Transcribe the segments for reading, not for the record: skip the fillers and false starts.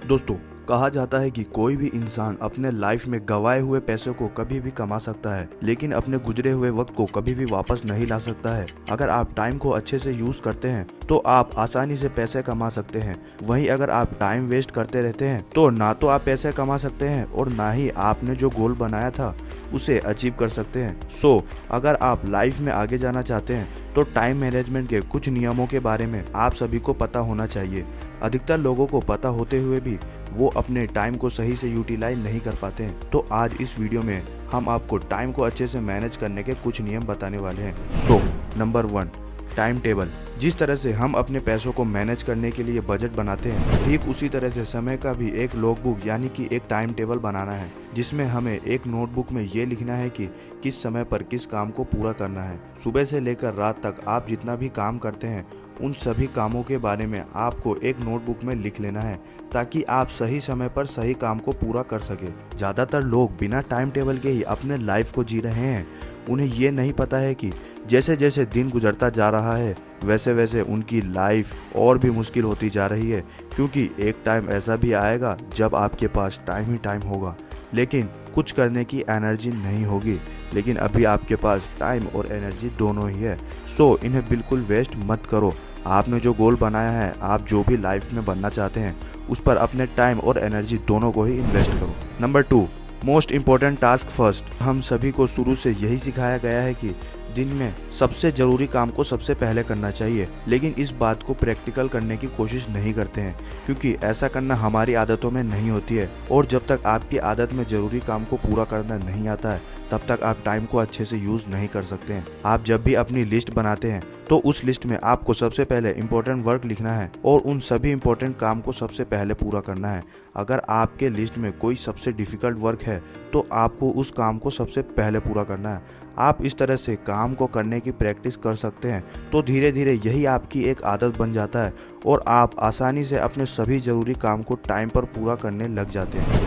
दोस्तों, कहा जाता है कि कोई भी इंसान अपने लाइफ में गंवाए हुए पैसों को कभी भी कमा सकता है, लेकिन अपने गुजरे हुए वक्त को कभी भी वापस नहीं ला सकता है। अगर आप टाइम को अच्छे से यूज करते हैं तो आप आसानी से पैसे कमा सकते हैं। वहीं अगर आप टाइम वेस्ट करते रहते हैं तो ना तो आप पैसे कमा सकते हैं और ना ही आपने जो गोल बनाया था उसे अचीव कर सकते हैं। अगर आप लाइफ में आगे जाना चाहते हैं तो टाइम मैनेजमेंट के कुछ नियमों के बारे में आप सभी को पता होना चाहिए। अधिकतर लोगों को पता होते हुए भी वो अपने टाइम को सही से यूटिलाइज नहीं कर पाते हैं। तो आज इस वीडियो में हम आपको टाइम को अच्छे से मैनेज करने के कुछ नियम बताने वाले हैं। Number 1, time table. जिस तरह से हम अपने पैसों को मैनेज करने के लिए बजट बनाते हैं, ठीक उसी तरह से समय का भी एक लॉगबुक यानी कि एक टाइम टेबल बनाना है, जिसमें हमें एक नोटबुक में ये लिखना है कि किस समय पर किस काम को पूरा करना है। सुबह से लेकर रात तक आप जितना भी काम करते हैं उन सभी कामों के बारे में आपको एक नोटबुक में लिख लेना है, ताकि आप सही समय पर सही काम को पूरा कर सके। ज़्यादातर लोग बिना टाइम टेबल के ही अपने लाइफ को जी रहे हैं। उन्हें ये नहीं पता है कि जैसे जैसे दिन गुजरता जा रहा है वैसे वैसे उनकी लाइफ और भी मुश्किल होती जा रही है, क्योंकि एक टाइम ऐसा भी आएगा जब आपके पास टाइम ही टाइम होगा लेकिन कुछ करने की एनर्जी नहीं होगी। लेकिन अभी आपके पास टाइम और एनर्जी दोनों ही है। इन्हें बिल्कुल वेस्ट मत करो। आपने जो गोल बनाया है, आप जो भी लाइफ में बनना चाहते हैं, उस पर अपने टाइम और एनर्जी दोनों को ही इन्वेस्ट करो। Number 2, most important task first. हम सभी को शुरू से यही सिखाया गया है कि दिन में सबसे जरूरी काम को सबसे पहले करना चाहिए, लेकिन इस बात को प्रैक्टिकल करने की कोशिश नहीं करते हैं, क्योंकि ऐसा करना हमारी आदतों में नहीं होती है। और जब तक आपकी आदत में जरूरी काम को पूरा करना नहीं आता है तब तक आप टाइम को अच्छे से यूज नहीं कर सकते हैं। आप जब भी अपनी लिस्ट बनाते हैं तो उस लिस्ट में आपको सबसे पहले इम्पोर्टेंट वर्क लिखना है और उन सभी इम्पोर्टेंट काम को सबसे पहले पूरा करना है। अगर आपके लिस्ट में कोई सबसे डिफिकल्ट वर्क है तो आपको उस काम को सबसे पहले पूरा करना है। आप इस तरह से काम को करने की प्रैक्टिस कर सकते हैं तो धीरे धीरे यही आपकी एक आदत बन जाता है और आप आसानी से अपने सभी जरूरी काम को टाइम पर पूरा करने लग जाते हैं।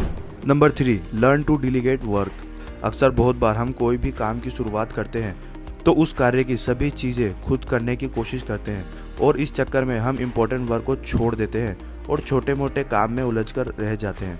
Number 3, learn to delegate work. अक्सर बहुत बार हम कोई भी काम की शुरुआत करते हैं तो उस कार्य की सभी चीज़ें खुद करने की कोशिश करते हैं और इस चक्कर में हम इम्पोर्टेंट वर्क को छोड़ देते हैं और छोटे मोटे काम में उलझकर रह जाते हैं।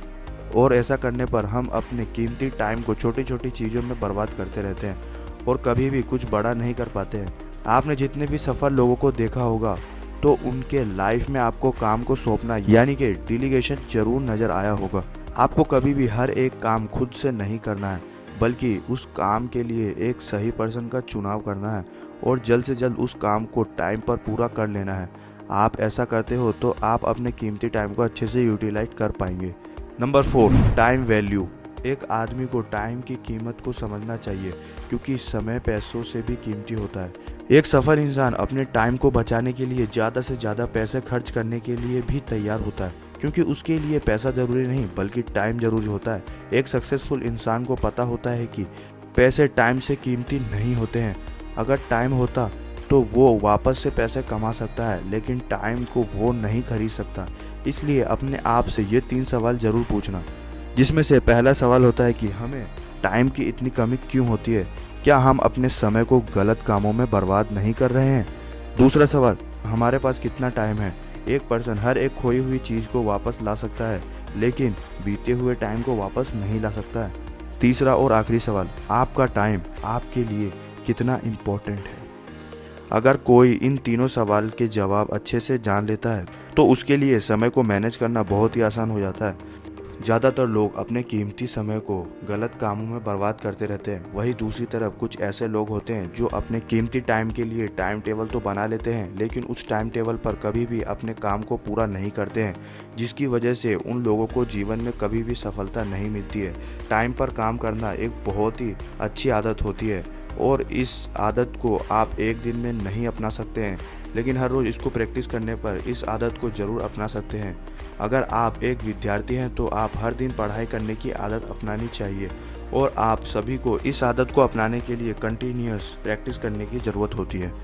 और ऐसा करने पर हम अपने कीमती टाइम को छोटी छोटी चीज़ों में बर्बाद करते रहते हैं और कभी भी कुछ बड़ा नहीं कर पाते हैं। आपने जितने भी सफल लोगों को देखा होगा तो उनके लाइफ में आपको काम को सौंपना यानी कि डिलीगेशन जरूर नज़र आया होगा। आपको कभी भी हर एक काम खुद से नहीं करना है, बल्कि उस काम के लिए एक सही पर्सन का चुनाव करना है और जल्द से जल्द उस काम को टाइम पर पूरा कर लेना है। आप ऐसा करते हो तो आप अपने कीमती टाइम को अच्छे से यूटिलाइज कर पाएंगे। Number 4, time value. एक आदमी को टाइम की कीमत को समझना चाहिए, क्योंकि समय पैसों से भी कीमती होता है। एक सफल इंसान अपने टाइम को बचाने के लिए ज़्यादा से ज़्यादा पैसे खर्च करने के लिए भी तैयार होता है, क्योंकि उसके लिए पैसा जरूरी नहीं बल्कि टाइम जरूरी होता है। एक सक्सेसफुल इंसान को पता होता है कि पैसे टाइम से कीमती नहीं होते हैं। अगर टाइम होता तो वो वापस से पैसे कमा सकता है, लेकिन टाइम को वो नहीं खरीद सकता। इसलिए अपने आप से ये 3 सवाल जरूर पूछना, जिसमें से पहला सवाल होता है कि हमें टाइम की इतनी कमी क्यों होती है? क्या हम अपने समय को गलत कामों में बर्बाद नहीं कर रहे हैं? दूसरा सवाल, हमारे पास कितना टाइम है? एक पर्सन हर एक खोई हुई चीज़ को वापस ला सकता है, लेकिन बीते हुए टाइम को वापस नहीं ला सकता है। तीसरा और आखिरी सवाल, आपका टाइम आपके लिए कितना इम्पोर्टेंट है? अगर कोई इन तीनों सवाल के जवाब अच्छे से जान लेता है तो उसके लिए समय को मैनेज करना बहुत ही आसान हो जाता है। ज़्यादातर लोग अपने कीमती समय को गलत कामों में बर्बाद करते रहते हैं। वहीं दूसरी तरफ कुछ ऐसे लोग होते हैं जो अपने कीमती टाइम के लिए टाइम टेबल तो बना लेते हैं, लेकिन उस टाइम टेबल पर कभी भी अपने काम को पूरा नहीं करते हैं, जिसकी वजह से उन लोगों को जीवन में कभी भी सफलता नहीं मिलती है। टाइम पर काम करना एक बहुत ही अच्छी आदत होती है और इस आदत को आप एक दिन में नहीं अपना सकते हैं, लेकिन हर रोज़ इसको प्रैक्टिस करने पर इस आदत को ज़रूर अपना सकते हैं। अगर आप एक विद्यार्थी हैं तो आप हर दिन पढ़ाई करने की आदत अपनानी चाहिए और आप सभी को इस आदत को अपनाने के लिए कंटिन्यूअस प्रैक्टिस करने की ज़रूरत होती है।